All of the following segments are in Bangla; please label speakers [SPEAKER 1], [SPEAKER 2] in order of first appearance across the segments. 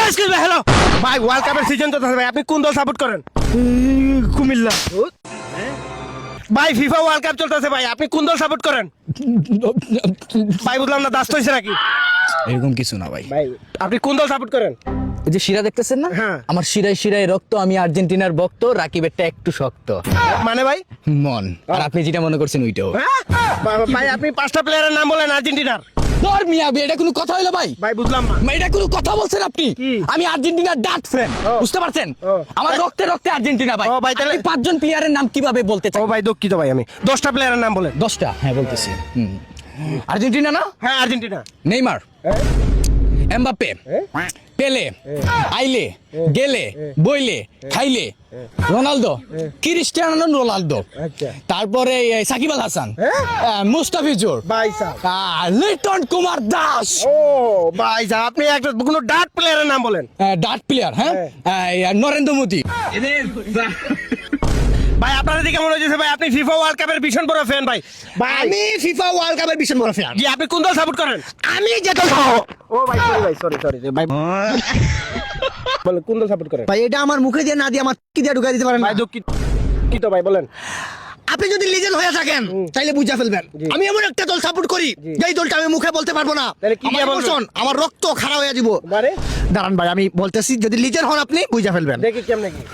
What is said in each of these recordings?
[SPEAKER 1] এক্সকিউজ মি, হ্যালো ভাই, ওয়ার্ল্ড কাপের সিজন তো ভাই, আপনি কোন দল সাপোর্ট করেন?
[SPEAKER 2] কুমিল্লা।
[SPEAKER 1] ভাই ফিফা ওয়ার্ল্ড কাপ চলতেছে ভাই, আপনি কোন দল সাপোর্ট করেন? ভাই বুঝলাম না, দাস্ত হয়েছে নাকি?
[SPEAKER 2] এরকম কিছু না ভাই।
[SPEAKER 1] ভাই আপনি কোন দল সাপোর্ট করেন?
[SPEAKER 2] এই যে শিরা দেখতেছেন না,
[SPEAKER 1] হ্যাঁ।
[SPEAKER 2] আমার শিরায় শিরায় রক্ত, আমি আর্জেন্টিনার ভক্ত, রাকিবেরটা একটু শক্ত
[SPEAKER 1] মানে ভাই
[SPEAKER 2] মন। আর আপনি যেটা মনে করছেন ওইটাও।
[SPEAKER 1] ভাই আপনি 5টা প্লেয়ারের নাম বলেন আর্জেন্টিনার।
[SPEAKER 2] ধর মিয়া, এটা কোনো কথা হইলো ভাই?
[SPEAKER 1] ভাই বুঝলাম না।
[SPEAKER 2] এটা কোনো কথা বলছেন আপনি?
[SPEAKER 1] কি?
[SPEAKER 2] আমি আর্জেন্টিনার ডার্ট ফ্যান, বুঝতে পারছেন? আমার রক্তে রক্তে আর্জেন্টিনা ভাই।
[SPEAKER 1] ও ভাই, তাহলে
[SPEAKER 2] 5জন প্লেয়ারের নাম কিভাবে বলতে
[SPEAKER 1] ও
[SPEAKER 2] চাই?
[SPEAKER 1] ভাই দুঃখিত ভাই, আমি 10টা প্লেয়ারের নাম বলেন।
[SPEAKER 2] 10টা? হ্যাঁ বলতেছি। আর্জেন্টিনা না?
[SPEAKER 1] হ্যাঁ আর্জেন্টিনা।
[SPEAKER 2] নেইমার, এমবাপ্পে, পেলে, আইলে, গেলে, বইলে, খাইলে, রোনালদো, ক্রিস্টিয়ানো রোনালদো,
[SPEAKER 1] আচ্ছা।
[SPEAKER 2] তারপরে সাকিব আল হাসান, মুস্তাফিজুর,
[SPEAKER 1] ভাই সাহেব,
[SPEAKER 2] লিটন কুমার দাস।
[SPEAKER 1] ও ভাই সাহেব, আপনি একটা কোনো ডার্ট প্লেয়ারের নাম বলেন।
[SPEAKER 2] ডার্ট প্লেয়ার, হ্যাঁ, নরেন্দ্র মোদী।
[SPEAKER 1] ভাই আপনার দিকে মনে হচ্ছে ভাই আপনি ফিফা ওয়ার্ল্ড কাপের ভীষণ বড় ফ্যান ভাই। ভাই
[SPEAKER 2] আমি ফিফা ওয়ার্ল্ড কাপের ভীষণ বড় ফ্যান।
[SPEAKER 1] জি, আপনি কোন দল সাপোর্ট করেন?
[SPEAKER 2] আমি যেটা
[SPEAKER 1] ও ভাই সরি ভাই বলেন কোন দল সাপোর্ট করেন?
[SPEAKER 2] ভাই, এটা আমার মুখে দিয়ে না দিয়ে আমার কি দিয়ে ঢুকাই দিতে পারেন
[SPEAKER 1] ভাই
[SPEAKER 2] না?
[SPEAKER 1] দুঃখিত ভাই বলেন।
[SPEAKER 2] আপনি যদি লিজেন্ড হয়ে থাকেন তাইলে বুঝা ফেলবেন।
[SPEAKER 1] জি।
[SPEAKER 2] আমি এমন একটা দল সাপোর্ট করি
[SPEAKER 1] জি।
[SPEAKER 2] যেই দলটা আমি মুখে বলতে পারবো না।
[SPEAKER 1] তাহলে কি দিয়ে
[SPEAKER 2] আমার
[SPEAKER 1] বলবেন?
[SPEAKER 2] emotion, আমার রক্ত খারাপ হয়ে যাব।
[SPEAKER 1] মানে
[SPEAKER 2] দাঁড়ান ভাই, আমি বলতেছি, যদি লিজেন্ড হন আপনি বুঝা ফেলবেন।
[SPEAKER 1] দেখি কেমনে কি,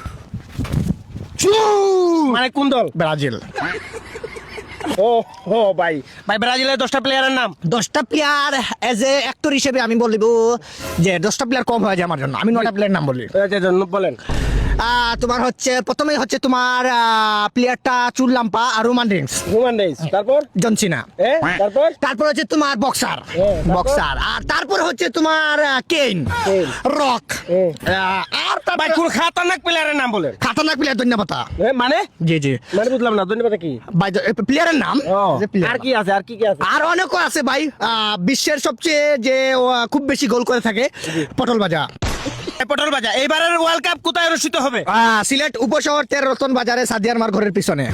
[SPEAKER 1] মানে কোন দল?
[SPEAKER 2] ব্রাজিল।
[SPEAKER 1] ও ও ভাই ব্রাজিলের 10টা প্লেয়ারের নাম।
[SPEAKER 2] 10টা প্লেয়ার এজ এ অ্যাক্টর হিসেবে আমি বলবো যে 10টা প্লেয়ার কম হয়ে যায় আমার জন্য, আমি 9টা প্লেয়ার নাম বলি।
[SPEAKER 1] আচ্ছা বলেন।
[SPEAKER 2] তোমার হচ্ছে প্রথমে হচ্ছে তোমার প্লেয়ারটা চুল্লাম্পা আর রোমান রিংস,
[SPEAKER 1] রোমান রেইস, তারপর
[SPEAKER 2] জনসিনা।
[SPEAKER 1] তারপর
[SPEAKER 2] তারপর হচ্ছে তোমার বক্সার,
[SPEAKER 1] তারপর?
[SPEAKER 2] বক্সার। আর তারপর হচ্ছে তোমার কেইন,
[SPEAKER 1] কেইন।
[SPEAKER 2] রক। আর
[SPEAKER 1] ভাই কোন খাতারনাক প্লেয়ারের নাম বলেন।
[SPEAKER 2] খাতারনাক প্লেয়ার, ধন্যবাদ।
[SPEAKER 1] মানে
[SPEAKER 2] জি জি
[SPEAKER 1] মানে বুঝলাম না, ধন্যবাদ কি?
[SPEAKER 2] ভাই, প্লেয়ারের নাম। যে player
[SPEAKER 1] আর কি আছে, আর কি কি আছে?
[SPEAKER 2] আর অনেকও আছে ভাই। বিশ্বের সবচেয়ে যে খুব বেশি গোল করে থাকে, পটল ভাজা।
[SPEAKER 1] পটল বাজা। এবারের ওয়ার্ল্ড কাপ কোথায় অনুষ্ঠিত হবে?
[SPEAKER 2] সিলেট উপশহর 13 রতন বাজারে সাদিয়ার মার ঘরের পিছনে।